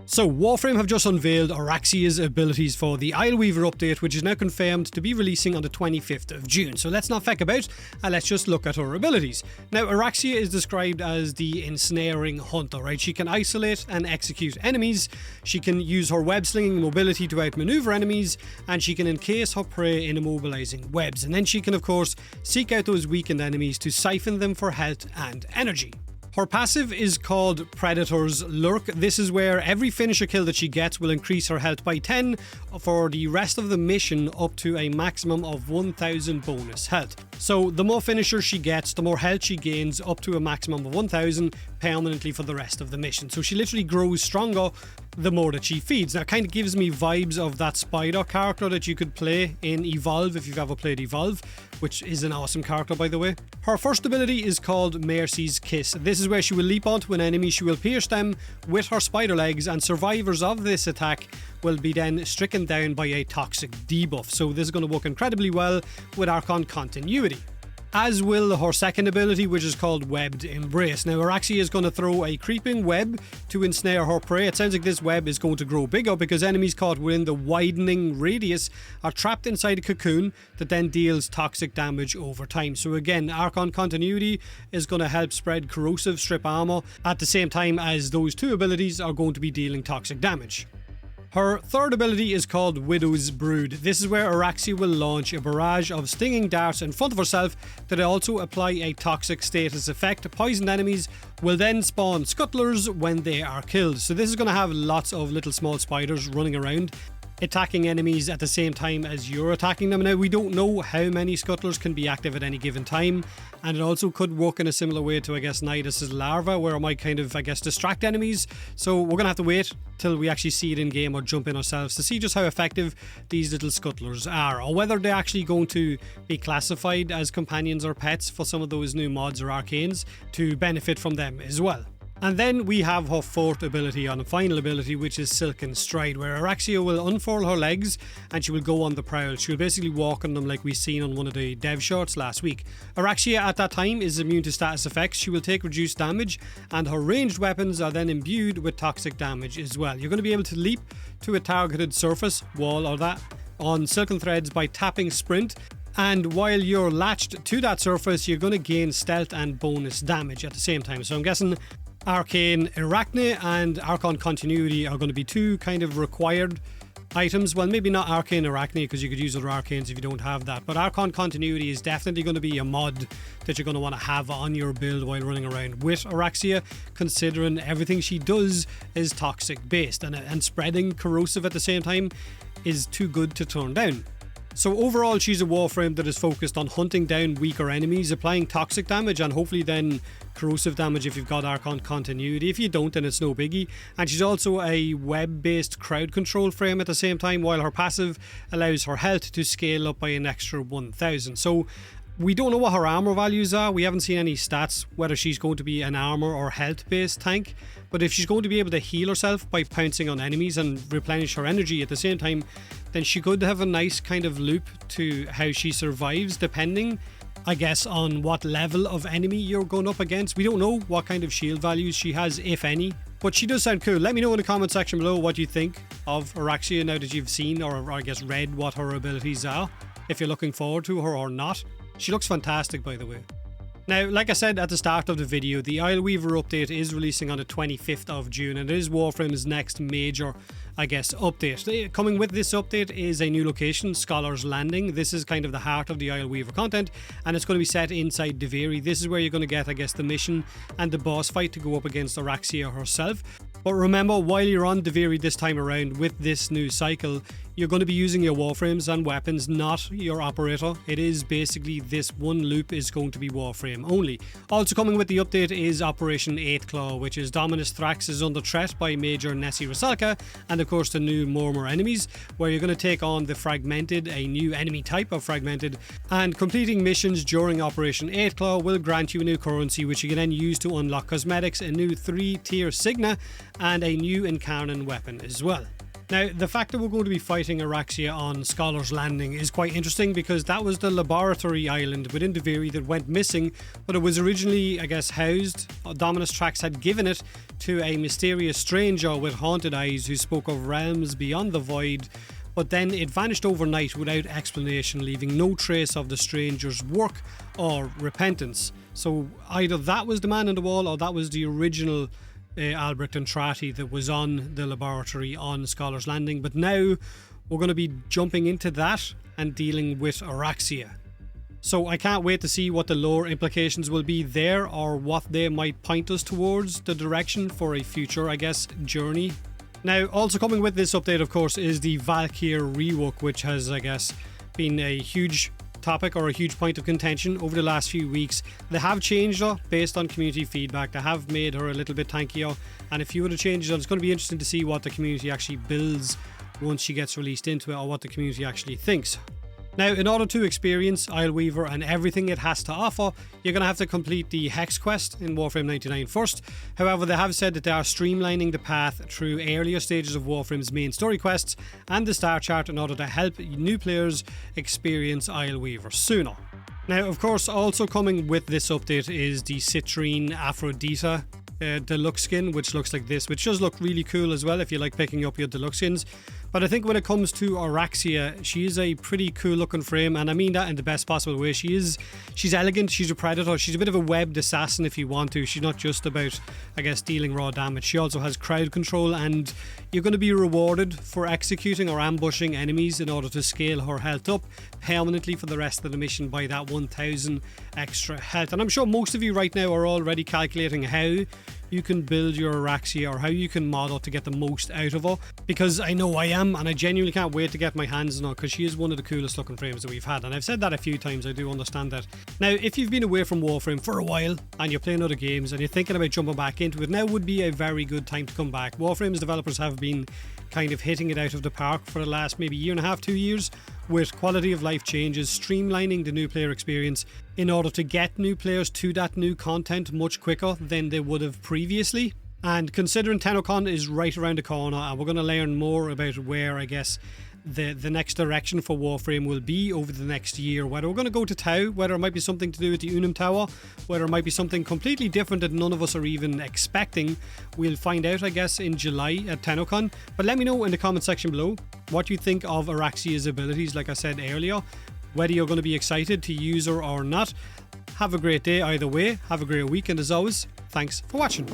So, Warframe have just unveiled Oraxia's abilities for the Isleweaver update, which is now confirmed to be releasing on the 25th of June. So let's not feck about and let's just look at her abilities. Now, Oraxia is described as the Ensnaring hunter, right? She can isolate and execute enemies, she can use her web-slinging mobility to outmaneuver enemies, and she can encase her prey in immobilizing webs. And then she can, of course, seek out those weakened enemies to siphon them for health and energy. Her passive is called Predator's Lurk. This is where every finisher kill that she gets will increase her health by 10 for the rest of the mission, up to a maximum of 1000 bonus health. So the more finishers she gets, the more health she gains, up to a maximum of 1000 permanently for the rest of the mission. So she literally grows stronger the more that she feeds. Now, it kind of gives me vibes of that spider character that you could play in Evolve, if you've ever played Evolve, which is an awesome character, by the way. Her first ability is called Mercy's Kiss. This is where she will leap onto an enemy, she will pierce them with her spider legs, and survivors of this attack will be then stricken down by a toxic debuff. So this is going to work incredibly well with Archon continuity. As will her second ability, which is called Webbed Embrace. Now, Oraxia is going to throw a creeping web to ensnare her prey. It sounds like this web is going to grow bigger because enemies caught within the widening radius are trapped inside a cocoon that then deals toxic damage over time. So again, Archon continuity is going to help spread corrosive strip armor at the same time as those two abilities are going to be dealing toxic damage. Her third ability is called Widow's Brood. This is where Oraxia will launch a barrage of stinging darts in front of herself that also apply a toxic status effect. Poisoned enemies will then spawn scuttlers when they are killed. So this is going to have lots of little small spiders running around, attacking enemies at the same time as you're attacking them. Now, we don't know how many scuttlers can be active at any given time, and it also could work in a similar way to, I guess, Nidus's larva, where it might kind of, I guess, distract enemies. So we're gonna have to wait till we actually see it in game or jump in ourselves to see just how effective these little scuttlers are, or whether they're actually going to be classified as companions or pets for some of those new mods or arcanes to benefit from them as well. And then we have her fourth ability and final ability, which is Silken Stride, where Oraxia will unfurl her legs and she will go on the prowl. She will basically walk on them like we've seen on one of the dev shorts last week. Oraxia at that time is immune to status effects. She will take reduced damage, and her ranged weapons are then imbued with toxic damage as well. You're going to be able to leap to a targeted surface, wall or that, on silken threads by tapping sprint. And while you're latched to that surface, you're going to gain stealth and bonus damage at the same time. So I'm guessing Arcane Arachne and Archon Continuity are going to be two kind of required items. Well, maybe not Arcane Arachne, because you could use other arcanes if you don't have that, but Archon Continuity is definitely going to be a mod that you're going to want to have on your build while running around with Oraxia, considering everything she does is toxic based, and spreading corrosive at the same time is too good to turn down. So overall, she's a Warframe that is focused on hunting down weaker enemies, applying toxic damage, and hopefully then corrosive damage if you've got Archon Continuity. If you don't, then it's no biggie. And she's also a web-based crowd control frame at the same time, while her passive allows her health to scale up by an extra 1000. So we don't know what her armor values are. We haven't seen any stats whether she's going to be an armor or health based tank, but if she's going to be able to heal herself by pouncing on enemies and replenish her energy at the same time, then she could have a nice kind of loop to how she survives, depending, I guess, on what level of enemy you're going up against. We don't know what kind of shield values she has, if any, but she does sound cool. Let me know in the comment section below what you think of Oraxia now that you've seen, or I guess read, what her abilities are, if you're looking forward to her or not. She looks fantastic, by the way. Now, like I said at the start of the video, the Isleweaver update is releasing on the 25th of June, and it is Warframe's next major, I guess, update. Coming with this update is a new location, Scholar's Landing. This is kind of the heart of the Isleweaver content, and it's going to be set inside Deveri. This is where you're going to get, I guess, the mission and the boss fight to go up against Oraxia herself. But remember, while you're on Deveri this time around with this new cycle, you're going to be using your Warframes and weapons, not your operator. It is basically this one loop is going to be Warframe only. Also coming with the update is Operation 8 Claw, which is Dominus Thrax is under threat by Major Nessie Rusalka, and of course the new Murmur enemies, where you're going to take on the Fragmented, a new enemy type of Fragmented, and completing missions during Operation 8 Claw will grant you a new currency, which you can then use to unlock cosmetics, a new 3-tier Signa, and a new Incarnon weapon as well. Now, the fact that we're going to be fighting Oraxia on Scholar's Landing is quite interesting, because that was the laboratory island within Deveri that went missing, but it was originally, I guess, housed. Dominus Thrax had given it to a mysterious stranger with haunted eyes who spoke of realms beyond the void, but then it vanished overnight without explanation, leaving no trace of the stranger's work or repentance. So either that was the man on the wall, or that was the original Albrecht and Trati that was on the laboratory on Scholar's Landing. But now we're going to be jumping into that and dealing with Oraxia. So I can't wait to see what the lore implications will be there, or what they might point us towards the direction for a future, I guess, journey. Now, also coming with this update, of course, is the Valkyr rework, which has, I guess, been a huge topic or a huge point of contention over the last few weeks. They have changed her based on community feedback. They have made her a little bit tankier and a few other changes. It's going to be interesting to see what the community actually builds once she gets released into it, or what the community actually thinks. Now, in order to experience Isleweaver and everything it has to offer, you're going to have to complete the Hex quest in Warframe 99 first. However, they have said that they are streamlining the path through earlier stages of Warframe's main story quests and the star chart in order to help new players experience Isleweaver sooner. Now, of course, also coming with this update is the Citrine Aphrodita deluxe skin, which looks like this, which does look really cool as well if you like picking up your deluxe skins. But I think when it comes to Oraxia, she is a pretty cool looking frame, and I mean that in the best possible way. She's elegant, she's a predator, she's a bit of a webbed assassin if you want to. She's not just about, I guess, dealing raw damage. She also has crowd control, and you're going to be rewarded for executing or ambushing enemies in order to scale her health up permanently for the rest of the mission by that 1000 extra health. And I'm sure most of you right now are already calculating how you can build your Oraxia, or how you can mod her to get the most out of her, because I know I am, and I genuinely can't wait to get my hands on her, because she is one of the coolest looking frames that we've had, and I've said that a few times. I do understand that. Now, if you've been away from Warframe for a while and you're playing other games and you're thinking about jumping back into it, now would be a very good time to come back. Warframe's developers have been kind of hitting it out of the park for the last maybe year and a half, 2 years, with quality of life changes, streamlining the new player experience in order to get new players to that new content much quicker than they would have previously. And considering TennoCon is right around the corner, and we're going to learn more about where, I guess, the next direction for Warframe will be over the next year, whether we're going to go to Tau, whether it might be something to do with the Unum Tower, whether it might be something completely different that none of us are even expecting. We'll find out, I guess, in July at TennoCon. But let me know in the comment section below what you think of Oraxia's abilities, like I said earlier, whether you're going to be excited to use her or not. Have a great day either way, have a great week, and as always, thanks for watching.